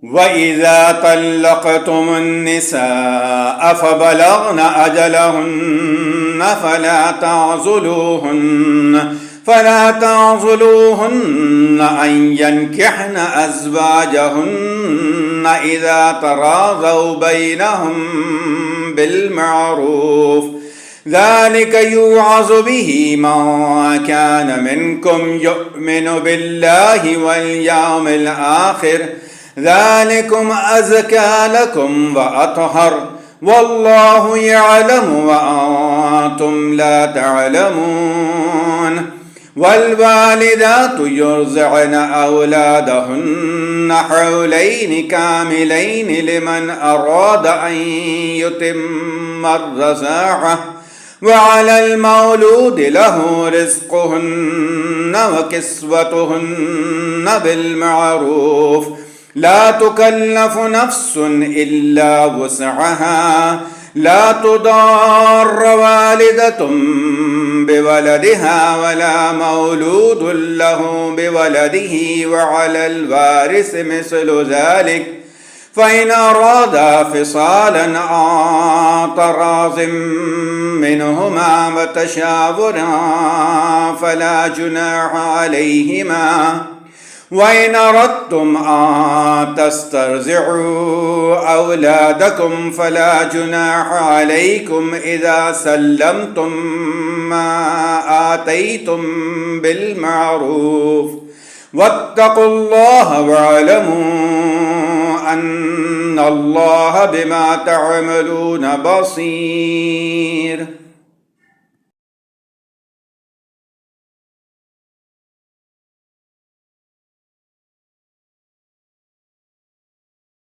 وإذا طلقتم النساء فبلغن أجلهن فلا تعضلوهن أن ينكحن أزواجهن إذا تراضوا بينهم بالمعروف ذلك يوعظ به من كان منكم يؤمن بالله واليوم الآخر ذلكم أزكى لكم وأطهر والله يعلم وأنتم لا تعلمون والوالدات يرضعن أولادهن حولين كاملين لمن أراد أن يتم الرضاعة وعلى المولود له رزقهن وكسوتهن بالمعروف لا تكلف نفس إلا وسعها لا تضار والدة بولدها ولا مولود له بولده وعلى الوارث مثل ذلك فإن أرادا فصالا عن تراض منهما وتشاورا فلا جناح عليهما وإن أردتم أن تسترضعوا أولادكم فلا جناح عليكم إذا سلمتم ما آتيتم بالمعروف واتقوا الله واعلموا أن الله بما تعملون بصير.